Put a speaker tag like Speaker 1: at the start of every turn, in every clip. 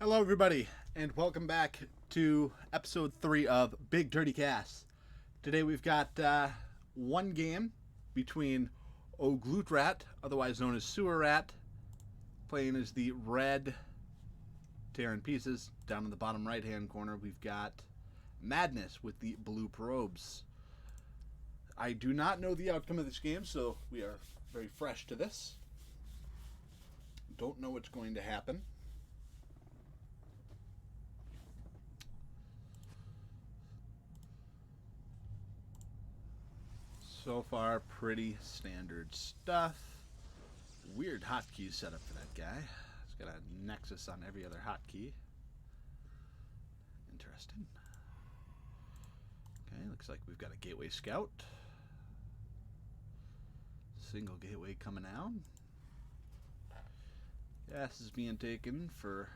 Speaker 1: Hello, everybody, and welcome back to episode 3 of Big Dirty Cast. Today we've got one game between Oglutrat, otherwise known as Sewerat, playing as the red tearing pieces. Down in the bottom right-hand corner, we've got Madness with the blue probes. I do not know the outcome of this game, so we are very fresh to this. Don't know what's going to happen. So far, pretty standard stuff. Weird hotkey setup for that guy. He's got a Nexus on every other hotkey. Interesting. Okay, looks like we've got a Gateway Scout. Single gateway coming out. Gas is being taken for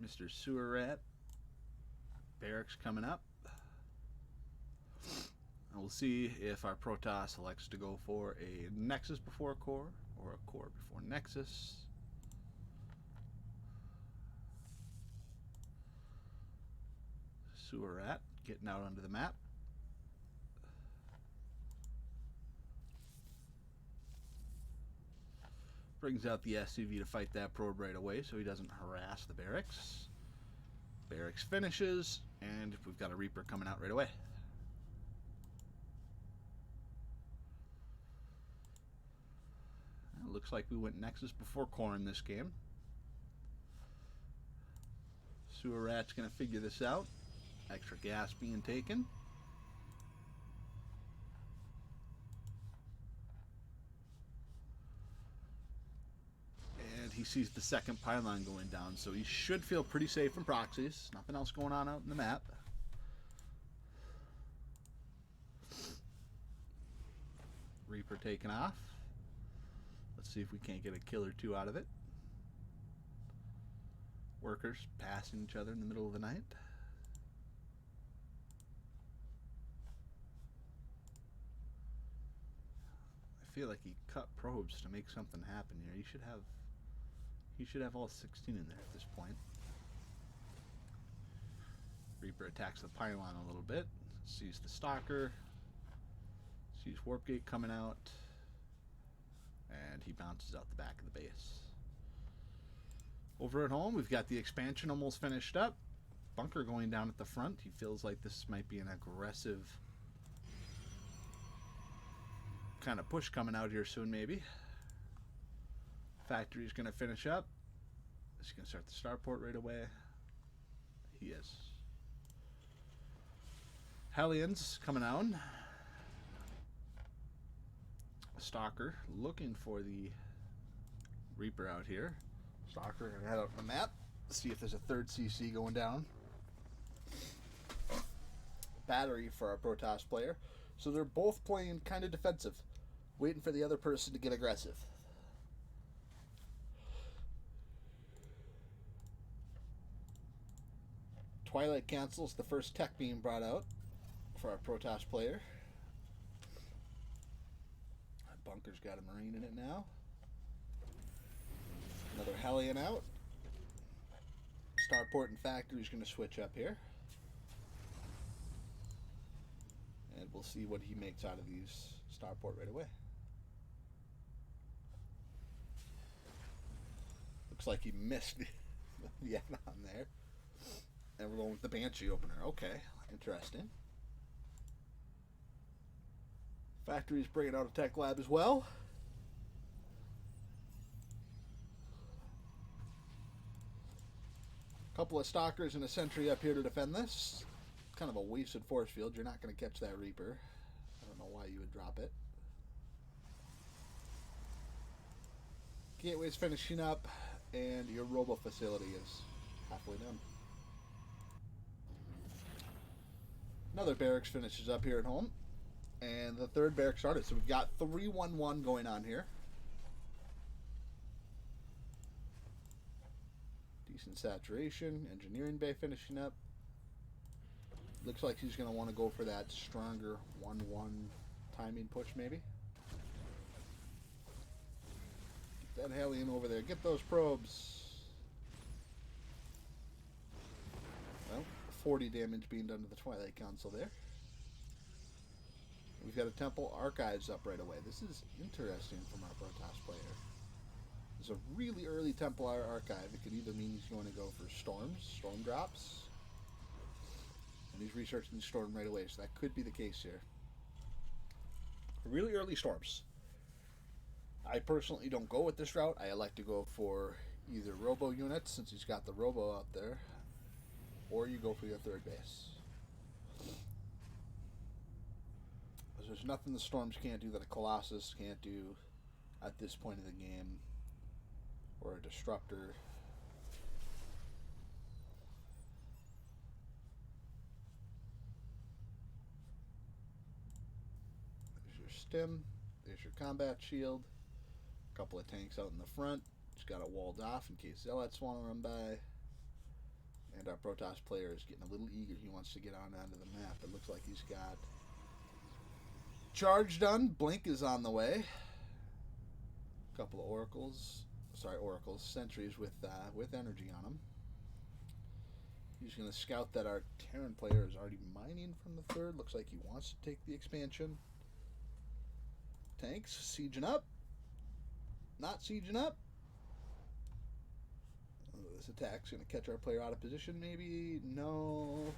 Speaker 1: Mr. Sewerat. Barracks coming up. We'll see if our Protoss elects to go for a Nexus before a core or a core before Nexus. Sewerat getting out onto the map. Brings out the SCV to fight that probe right away so he doesn't harass the barracks. Barracks finishes, and we've got a Reaper coming out right away. Looks like we went Nexus before core in this game. Sewerat's going to figure this out. Extra gas being taken. And he sees the second pylon going down, so he should feel pretty safe from proxies. Nothing else going on out in the map. Reaper taking off. Let's see if we can't get a kill or two out of it. Workers passing each other in the middle of the night. I feel like he cut probes to make something happen here. He should have all 16 in there at this point. Reaper attacks the pylon a little bit. Sees the stalker. Sees warp gate coming out. And he bounces out the back of the base. Over at home, we've got the expansion almost finished up. Bunker going down at the front. He feels like this might be an aggressive kind of push coming out here soon, maybe. Factory's going to finish up. He's going to start the starport right away. He is. Hellions coming out. Stalker looking for the Reaper out here. Stalker gonna head out on the map, see if there's a third CC going down. Battery for our Protoss player. So they're both playing kind of defensive, waiting for the other person to get aggressive. Twilight cancels the first tech being brought out for our Protoss player. Bunker's got a Marine in it now. Another Hellion out. Starport and Factory's going to switch up here. And we'll see what he makes out of these Starport right away. Looks like he missed the end on there. And we're going with the Banshee opener. Okay, interesting. Factory's bringing out a tech lab as well. A couple of stalkers and a sentry up here to defend this. Kind of a wasted force field. You're not going to catch that Reaper. I don't know why you would drop it. Gateway's finishing up, and your robo facility is halfway done. Another barracks finishes up here at home. And the third barrack started. So we've got 3-1-1 going on here. Decent saturation. Engineering bay finishing up. Looks like he's going to want to go for that stronger 1-1 timing push maybe. Get that Hellion over there. Get those probes. 40 damage being done to the Twilight Council there. We've got a Temple Archives up right away. This is interesting from our Protoss player. There's a really early Templar Archive. It could either mean he's going to go for storm drops, and he's researching the storm right away, so that could be the case here. Really early storms. I personally don't go with this route. I like to go for either robo units, since he's got the robo out there, or you go for your third base. There's nothing the storms can't do that a Colossus can't do at this point of the game, or a disruptor. There's your stim, there's your combat shield, a couple of tanks out in the front. Just got it walled off in case Zealots want to run by. And our Protoss player is getting a little eager. He wants to get on onto the map. It looks like he's got charge done. Blink is on the way. A couple of oracles, sentries with energy on them. He's going to scout that our Terran player is already mining from the third. Looks like he wants to take the expansion. Tanks sieging up. Not sieging up. This attack's going to catch our player out of position, maybe? No.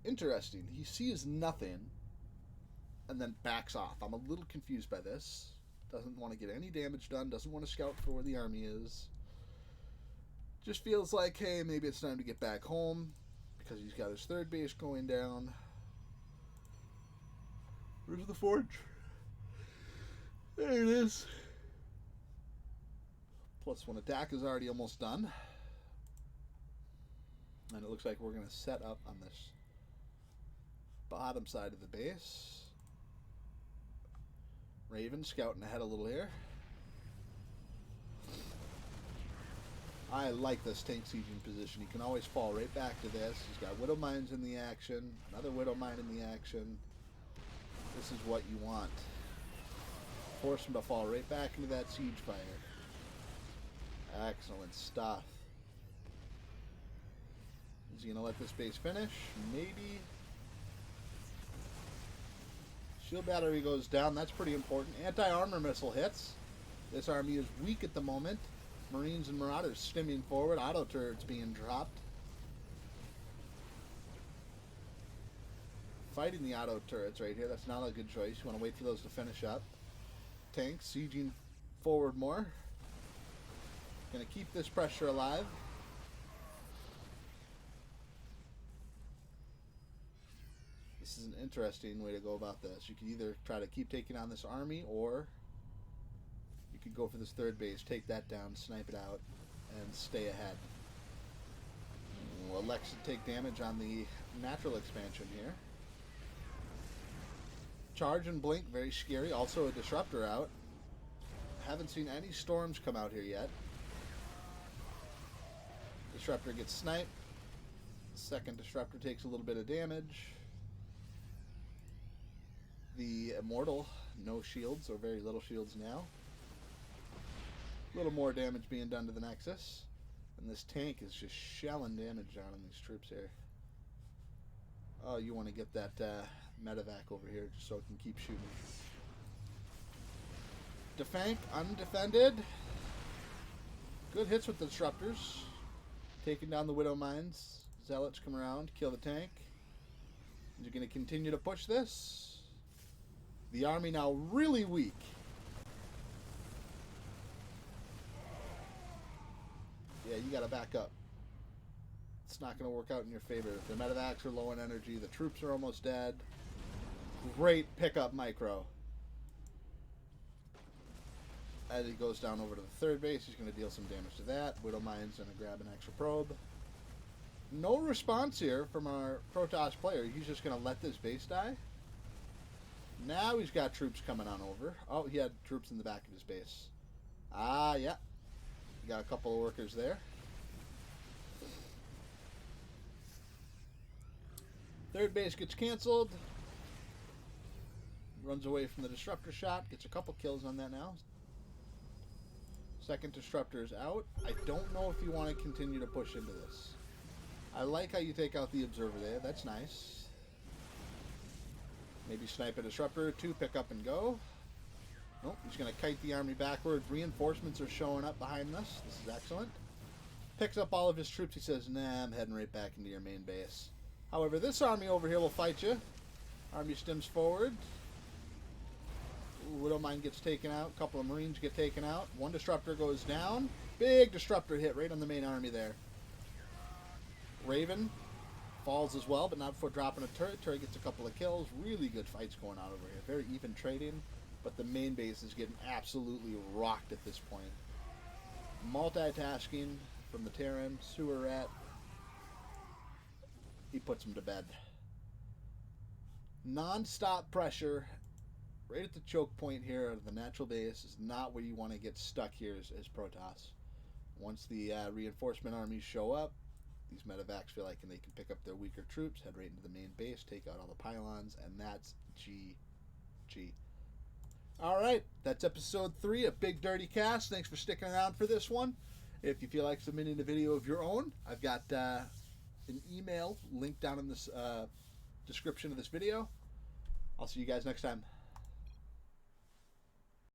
Speaker 1: Interesting. He sees nothing and then backs off. I'm a little confused by this. Doesn't want to get any damage done. Doesn't want to scout for where the army is. Just feels like, hey, maybe it's time to get back home because he's got his third base going down. Where's the forge? There it is. +1 attack is already almost done. And it looks like we're going to set up on this bottom side of the base. Raven scouting ahead a little here. I like this tank sieging position. He can always fall right back to this. He's got Widow Mines in the action. Another Widow Mine in the action. This is what you want. Force him to fall right back into that siege fire. Excellent stuff. Is he going to let this base finish? Maybe. Shield battery goes down. That's pretty important. Anti-armor missile hits. This army is weak at the moment. Marines and Marauders stimming forward. Auto turrets being dropped. Fighting the auto turrets right here. That's not a good choice. You want to wait for those to finish up. Tanks sieging forward more. Going to keep this pressure alive. This is an interesting way to go about this. You can either try to keep taking on this army, or you could go for this third base, take that down, snipe it out, and stay ahead. We'll Alexa take damage on the natural expansion here. Charge and blink, very scary. Also a disruptor out. Haven't seen any storms come out here yet. Disruptor gets sniped. Second disruptor takes a little bit of damage. The Immortal, no shields, or very little shields now. A little more damage being done to the Nexus. And this tank is just shelling damage down on these troops here. Oh, you want to get that medevac over here just so it can keep shooting. Defank, undefended. Good hits with the disruptors. Taking down the Widow Mines. Zealots come around, kill the tank. You're going to continue to push this. The army now really weak. Yeah, you got to back up. It's not going to work out in your favor. The medevacs are low in energy. The troops are almost dead. Great pickup micro. As he goes down over to the third base, he's going to deal some damage to that. Widow Mine's going to grab an extra probe. No response here from our Protoss player. He's just going to let this base die. Now he's got troops coming on over. Oh, he had troops in the back of his base. Ah, yeah. Got a couple of workers there. Third base gets canceled. Runs away from the disruptor shot. Gets a couple kills on that now. Second disruptor is out. I don't know if you want to continue to push into this. I like how you take out the observer there. That's nice. Maybe snipe a disruptor or two, pick up and go. Nope, he's going to kite the army backwards. Reinforcements are showing up behind us. This is excellent. Picks up all of his troops. He says, nah, I'm heading right back into your main base. However, this army over here will fight you. Army stems forward. Widowmine gets taken out. A couple of Marines get taken out. One disruptor goes down. Big disruptor hit right on the main army there. Raven falls as well, but not before dropping a turret. Turret gets a couple of kills. Really good fights going on over here. Very even trading, but the main base is getting absolutely rocked at this point. Multitasking from the Terran. Sewerat. He puts him to bed. Non-stop pressure right at the choke point here of the natural base is not where you want to get stuck here as Protoss. Once the reinforcement armies show up, these medevacs feel like they can pick up their weaker troops, head right into the main base, take out all the pylons, and that's GG. Alright, that's episode 3 of Big Dirty Cast. Thanks for sticking around for this one. If you feel like submitting a video of your own, I've got an email linked down in this description of this video. I'll see you guys next time.